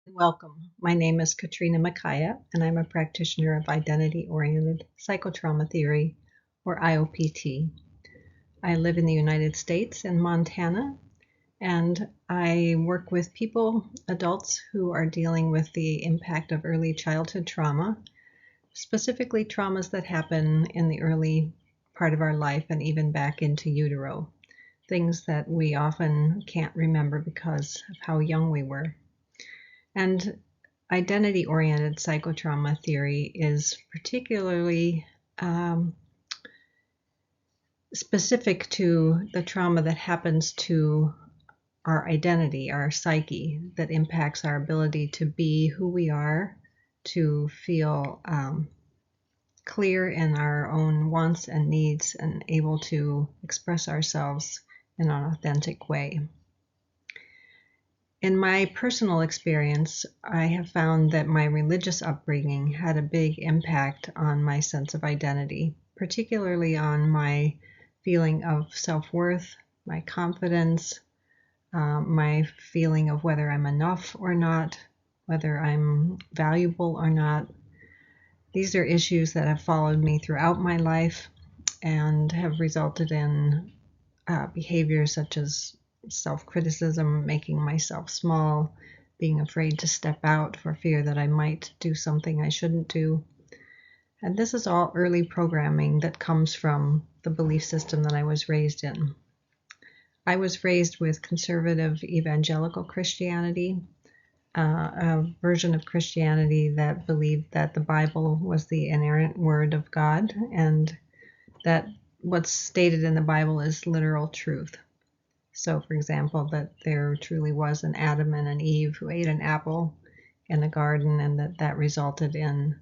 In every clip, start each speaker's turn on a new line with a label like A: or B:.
A: Welcome. My name is Katrina Mikiah, and I'm a practitioner of identity-oriented psychotrauma theory, or IoPT. I live in the United States in Montana, and I work with people, adults who are dealing with the impact of early childhood trauma, specifically traumas that happen in the early part of our life and even back into utero, things that we often can't remember because of how young we were. And identity-oriented psychotrauma theory is particularly specific to the trauma that happens to our identity, our psyche, that impacts our ability to be who we are, to feel clear in our own wants and needs, and able to express ourselves in an authentic way. In my personal experience, I have found that my religious upbringing had a big impact on my sense of identity, particularly on my feeling of self-worth, my confidence, my feeling of whether I'm enough or not, whether I'm valuable or not. These are issues that have followed me throughout my life and have resulted in behaviors such as self-criticism, making myself small, being afraid to step out for fear that I might do something I shouldn't do. And this is all early programming that comes from the belief system that I was raised in. I was raised with conservative evangelical Christianity, a version of Christianity that believed that the Bible was the inerrant word of God and that what's stated in the Bible is literal truth. So, for example, that there truly was an Adam and an Eve who ate an apple in the garden, and that resulted in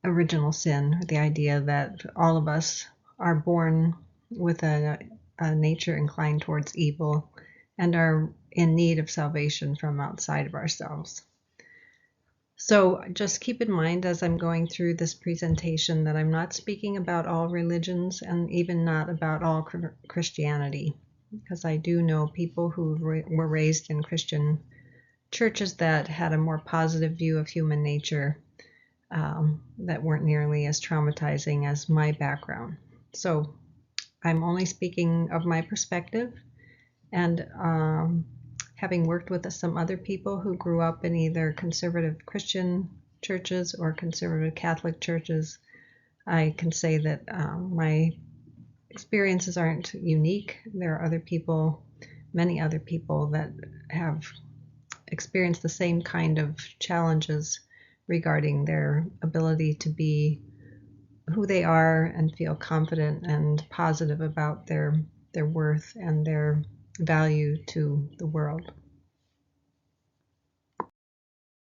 A: original sin, the idea that all of us are born with a nature inclined towards evil and are in need of salvation from outside of ourselves. So just keep in mind as I'm going through this presentation that I'm not speaking about all religions and even not about all Christianity, because I do know people who were raised in Christian churches that had a more positive view of human nature, that weren't nearly as traumatizing as my background. So I'm only speaking of my perspective, and having worked with some other people who grew up in either conservative Christian churches or conservative Catholic churches, I can say that my experiences aren't unique. There are other people, many other people that have experienced the same kind of challenges regarding their ability to be who they are and feel confident and positive about their worth and their value to the world.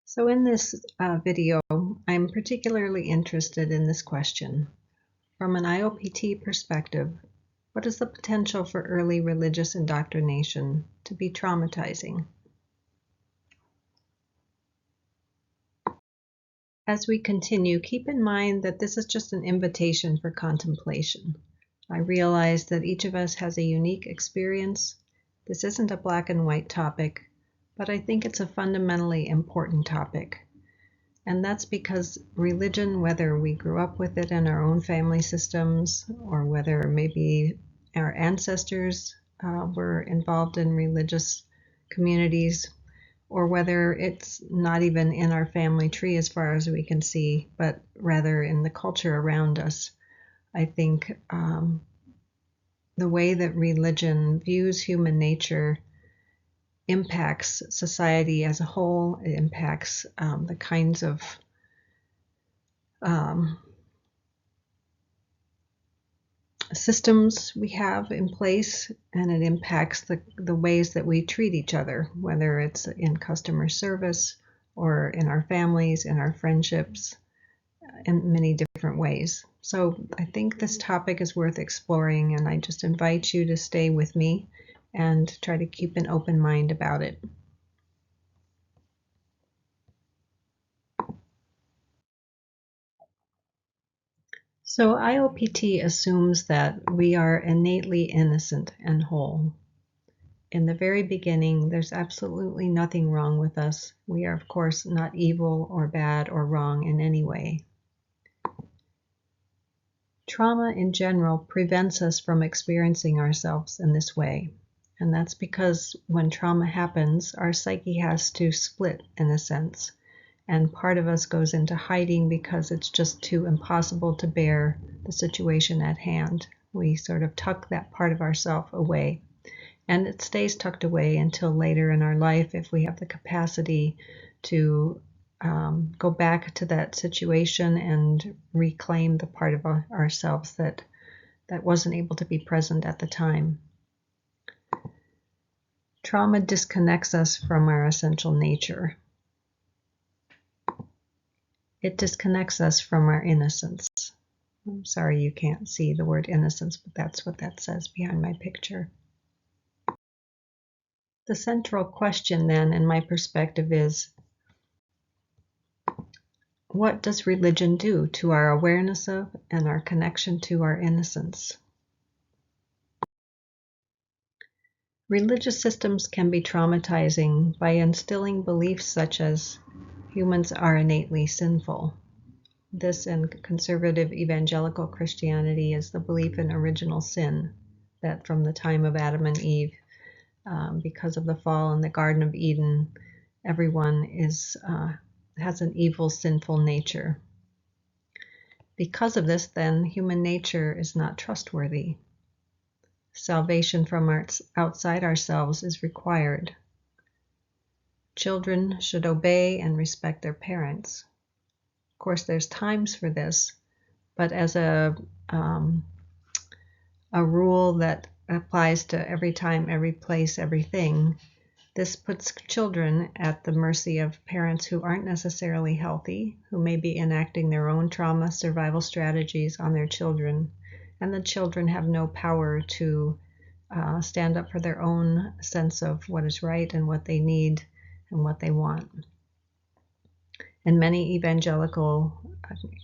A: So in this video, I'm particularly interested in this question. From an IoPT perspective, what is the potential for early religious indoctrination to be traumatizing? As we continue, keep in mind that this is just an invitation for contemplation. I realize that each of us has a unique experience. This isn't a black and white topic, but I think it's a fundamentally important topic. And that's because religion, whether we grew up with it in our own family systems, or whether maybe our ancestors were involved in religious communities, or whether it's not even in our family tree as far as we can see, but rather in the culture around us, I think the way that religion views human nature impacts society as a whole. It impacts the kinds of systems we have in place, and it impacts the ways that we treat each other, whether it's in customer service or in our families, in our friendships, in many different ways. So I think this topic is worth exploring, and I just invite you to stay with me and try to keep an open mind about it. So IoPT assumes that we are innately innocent and whole. in the very beginning, there's absolutely nothing wrong with us. We are, of course, not evil or bad or wrong in any way. Trauma in general prevents us from experiencing ourselves in this way. And that's because when trauma happens, our psyche has to split in a sense. And part of us goes into hiding because it's just too impossible to bear the situation at hand. We sort of tuck that part of ourself away. And it stays tucked away until later in our life if we have the capacity to go back to that situation and reclaim the part of ourselves that wasn't able to be present at the time. Trauma disconnects us from our essential nature. It disconnects us from our innocence. I'm sorry you can't see the word innocence, but that's what that says behind my picture. The central question then, in my perspective, is what does religion do to our awareness of and our connection to our innocence? Religious systems can be traumatizing by instilling beliefs such as humans are innately sinful. This in conservative evangelical Christianity is the belief in original sin, that from the time of Adam and Eve, because of the fall in the Garden of Eden, everyone has an evil, sinful nature. Because of this, then, human nature is not trustworthy. Salvation from outside ourselves is required. Children should obey and respect their parents. Of course, there's times for this, but as a rule that applies to every time, every place, everything, this puts children at the mercy of parents who aren't necessarily healthy, who may be enacting their own trauma survival strategies on their children, and the children have no power to stand up for their own sense of what is right and what they need and what they want. In many evangelical,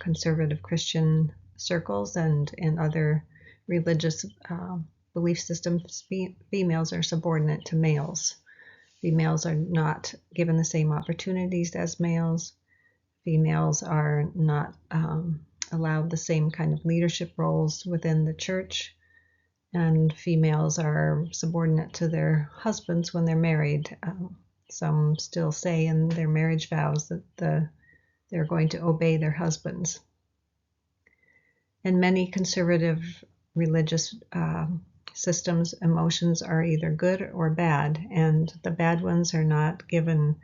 A: conservative Christian circles and in other religious belief systems, females are subordinate to males. Females are not given the same opportunities as males. Females are not allowed the same kind of leadership roles within the church. And females are subordinate to their husbands when they're married. Some still say in their marriage vows that they're going to obey their husbands. In many conservative religious systems, emotions are either good or bad, and the bad ones are not given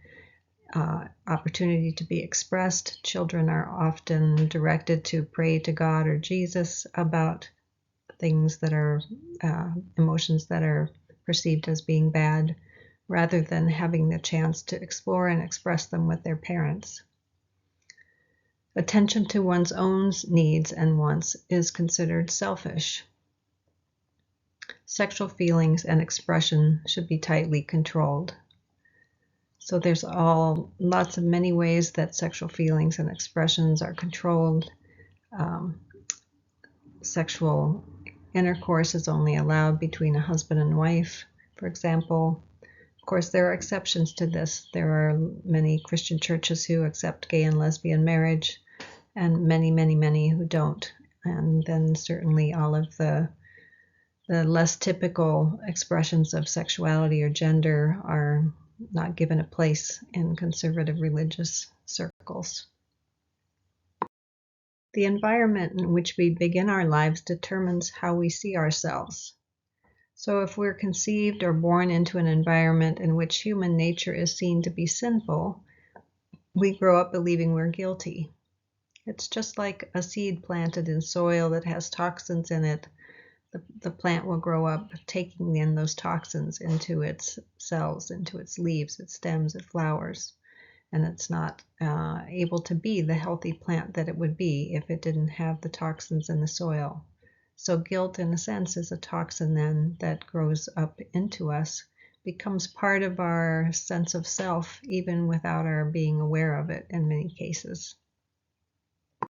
A: opportunity to be expressed. Children are often directed to pray to God or Jesus about things that are emotions that are perceived as being bad, rather than having the chance to explore and express them with their parents. Attention to one's own needs and wants is considered selfish. Sexual feelings and expression should be tightly controlled. So there's lots of many ways that sexual feelings and expressions are controlled. Sexual intercourse is only allowed between a husband and wife, for example. Of course, there are exceptions to this. There are many Christian churches who accept gay and lesbian marriage, and many, many, many who don't. And then certainly all of the less typical expressions of sexuality or gender are not given a place in conservative religious circles. The environment in which we begin our lives determines how we see ourselves. So if we're conceived or born into an environment in which human nature is seen to be sinful, we grow up believing we're guilty. It's just like a seed planted in soil that has toxins in it. The plant will grow up taking in those toxins into its cells, into its leaves, its stems, its flowers. And it's not able to be the healthy plant that it would be if it didn't have the toxins in the soil. So guilt, in a sense, is a toxin then that grows up into us, becomes part of our sense of self, even without our being aware of it in many cases. The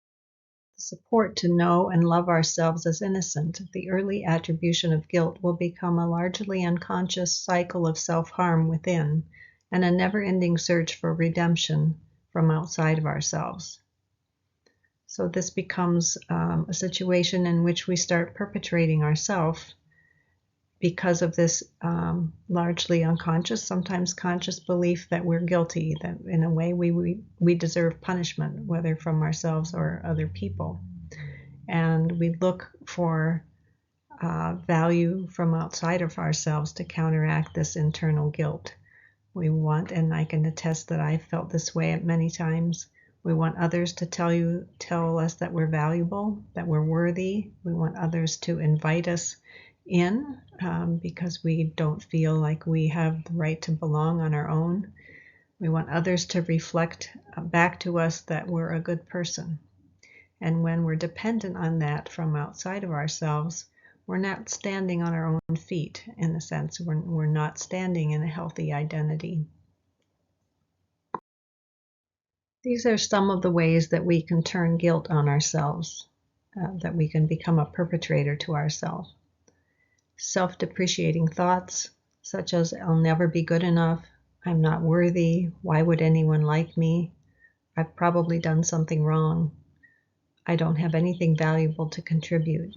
A: support to know and love ourselves as innocent, the early attribution of guilt will become a largely unconscious cycle of self-harm within and a never-ending search for redemption from outside of ourselves. So this becomes a situation in which we start perpetrating ourselves because of this largely unconscious, sometimes conscious belief that we're guilty, that in a way we deserve punishment, whether from ourselves or other people. And we look for value from outside of ourselves to counteract this internal guilt. We want, and I can attest that I felt this way at many times, we want others to tell us that we're valuable, that we're worthy. We want others to invite us in because we don't feel like we have the right to belong on our own. We want others to reflect back to us that we're a good person. And when we're dependent on that from outside of ourselves, we're not standing on our own feet, in a sense. We're not standing in a healthy identity. These are some of the ways that we can turn guilt on ourselves, that we can become a perpetrator to ourselves. Self-depreciating thoughts, such as I'll never be good enough, I'm not worthy, why would anyone like me, I've probably done something wrong, I don't have anything valuable to contribute.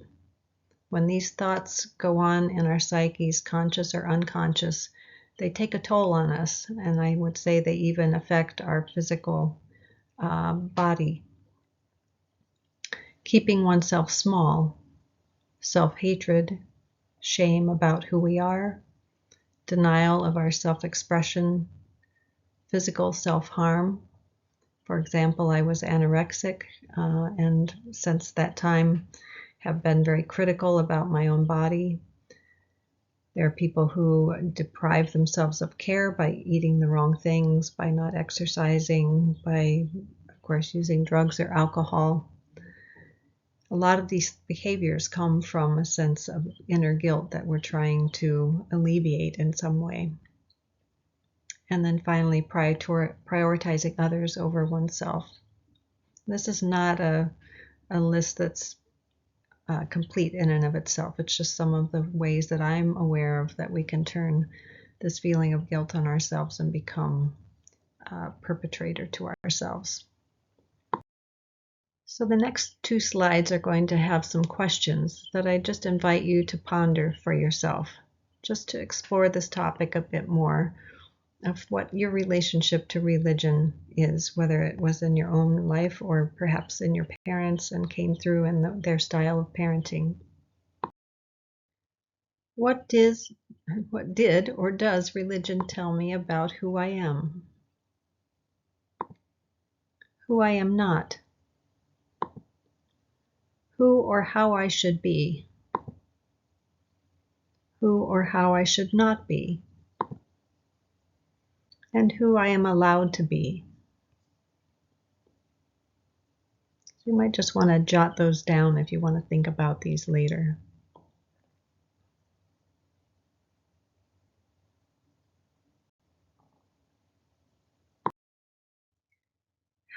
A: When these thoughts go on in our psyches, conscious or unconscious, they take a toll on us, and I would say they even affect our physical body. Keeping oneself small, self-hatred, shame about who we are, denial of our self-expression, physical self-harm. For example, I was anorexic and since that time have been very critical about my own body. There are people who deprive themselves of care by eating the wrong things, by not exercising, by, of course, using drugs or alcohol. A lot of these behaviors come from a sense of inner guilt that we're trying to alleviate in some way. And then finally, prioritizing others over oneself. This is not a list that's complete in and of itself. It's just some of the ways that I'm aware of that we can turn this feeling of guilt on ourselves and become a perpetrator to ourselves. So the next two slides are going to have some questions that I just invite you to ponder for yourself, just to explore this topic a bit more of what your relationship to religion is, whether it was in your own life or perhaps in your parents and came through in their style of parenting. What did or does religion tell me about who I am? Who I am not? Who or how I should be? Who or how I should not be? And who I am allowed to be? You might just want to jot those down if you want to think about these later.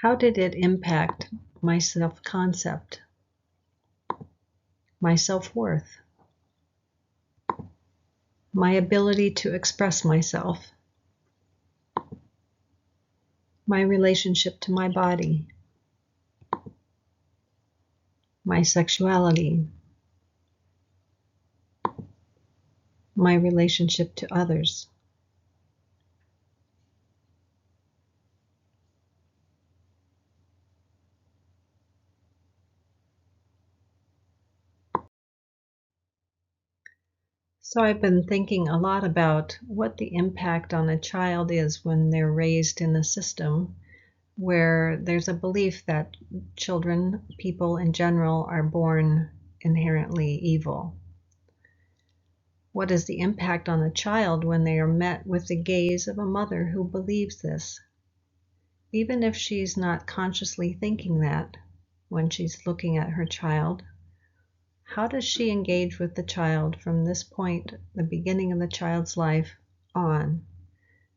A: How did it impact my self-concept, my self-worth, my ability to express myself, my relationship to my body, my sexuality, my relationship to others? So I've been thinking a lot about what the impact on a child is when they're raised in a system where there's a belief that children, people in general, are born inherently evil. What is the impact on a child when they are met with the gaze of a mother who believes this? Even if she's not consciously thinking that when she's looking at her child, how does she engage with the child from this point, the beginning of the child's life, on?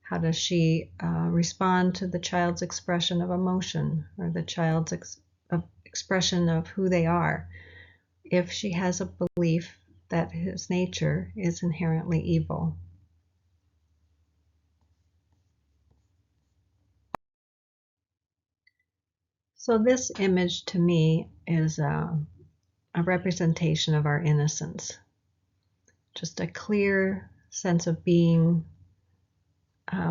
A: How does she respond to the child's expression of emotion or the child's expression of who they are if she has a belief that his nature is inherently evil. So this image to me is a representation of our innocence. Just a clear sense of being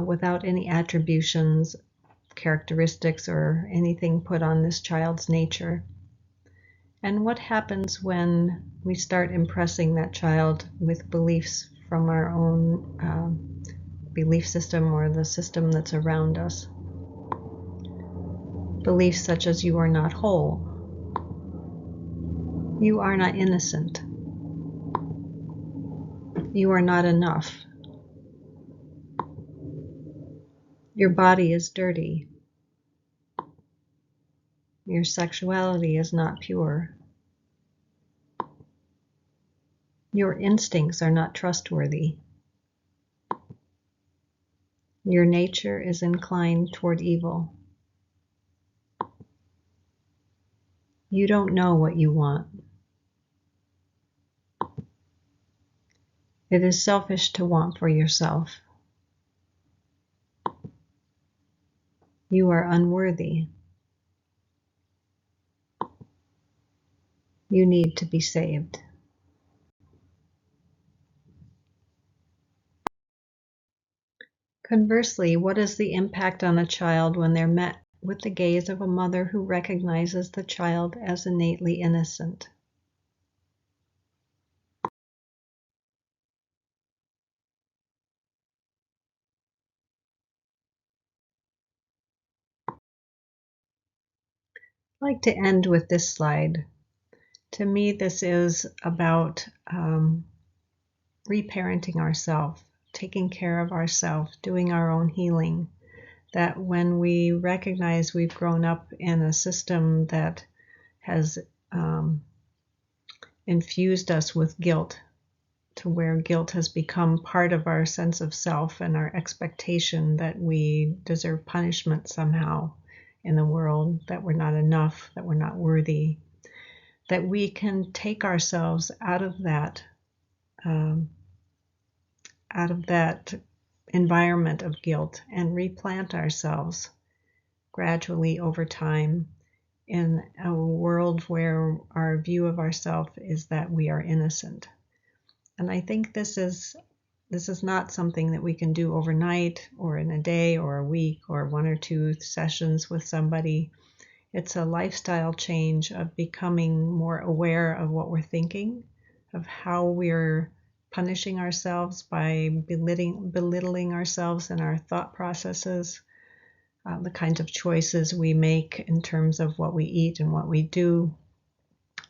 A: without any attributions, characteristics, or anything put on this child's nature. And what happens when we start impressing that child with beliefs from our own belief system or the system that's around us? Beliefs such as you are not whole, you are not innocent, you are not enough, your body is dirty, your sexuality is not pure, your instincts are not trustworthy, your nature is inclined toward evil. You don't know what you want. It is selfish to want for yourself. You are unworthy. You need to be saved. Conversely, what is the impact on a child when they're met with the gaze of a mother who recognizes the child as innately innocent? I'd like to end with this slide. To me, this is about reparenting ourselves, taking care of ourselves, doing our own healing. That when we recognize we've grown up in a system that has infused us with guilt, to where guilt has become part of our sense of self and our expectation that we deserve punishment somehow in the world, that we're not enough, that we're not worthy, that we can take ourselves out of that environment of guilt and replant ourselves gradually over time in a world where our view of ourself is that we are innocent. And I think this is not something that we can do overnight or in a day or a week or 1 or 2 sessions with somebody. It's a lifestyle change of becoming more aware of what we're thinking, of how we're punishing ourselves by belittling ourselves in our thought processes, the kinds of choices we make in terms of what we eat and what we do.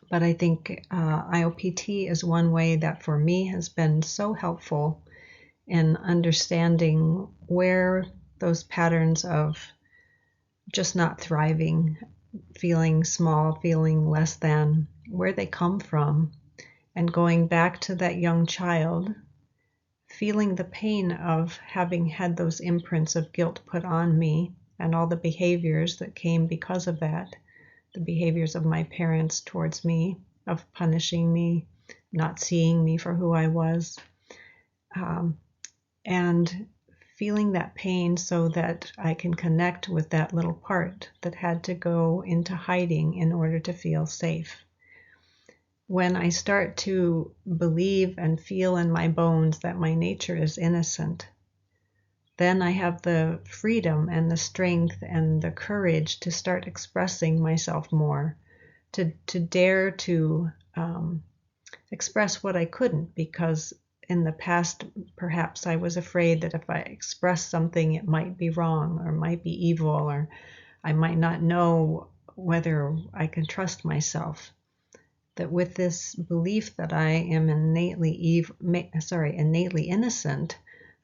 A: But I think IoPT is one way that for me has been so helpful in understanding where those patterns of just not thriving, feeling small, feeling less than, where they come from, and going back to that young child, feeling the pain of having had those imprints of guilt put on me and all the behaviors that came because of that, the behaviors of my parents towards me, of punishing me, not seeing me for who I was, and feeling that pain so that I can connect with that little part that had to go into hiding in order to feel safe. When I start to believe and feel in my bones that my nature is innocent, then I have the freedom and the strength and the courage to start expressing myself more, to dare to express what I couldn't, because in the past perhaps I was afraid that if I expressed something it might be wrong or might be evil, or I might not know whether I can trust myself. That with this belief that I am innately innocent,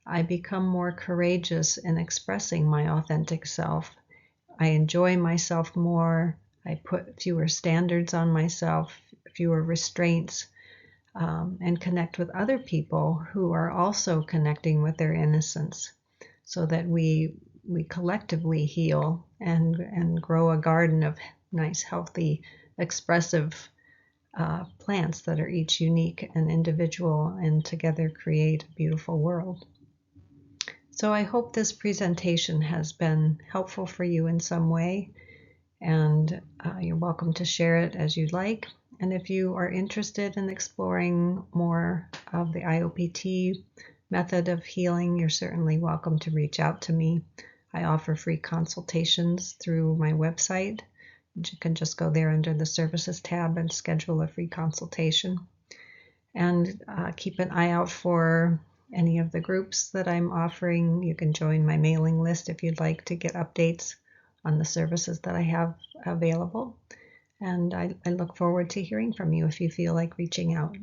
A: I become more courageous in expressing my authentic self. I enjoy myself more. I put fewer standards on myself, fewer restraints, and connect with other people who are also connecting with their innocence, so that we collectively heal and grow a garden of nice, healthy expressive plants that are each unique and individual and together create a beautiful world. So I hope this presentation has been helpful for you in some way, and you're welcome to share it as you'd like. And if you are interested in exploring more of the IoPT method of healing, you're certainly welcome to reach out to me. I offer free consultations through my website. You can just go there under the Services tab and schedule a free consultation. And keep an eye out for any of the groups that I'm offering. You can join my mailing list if you'd like to get updates on the services that I have available. And I look forward to hearing from you if you feel like reaching out.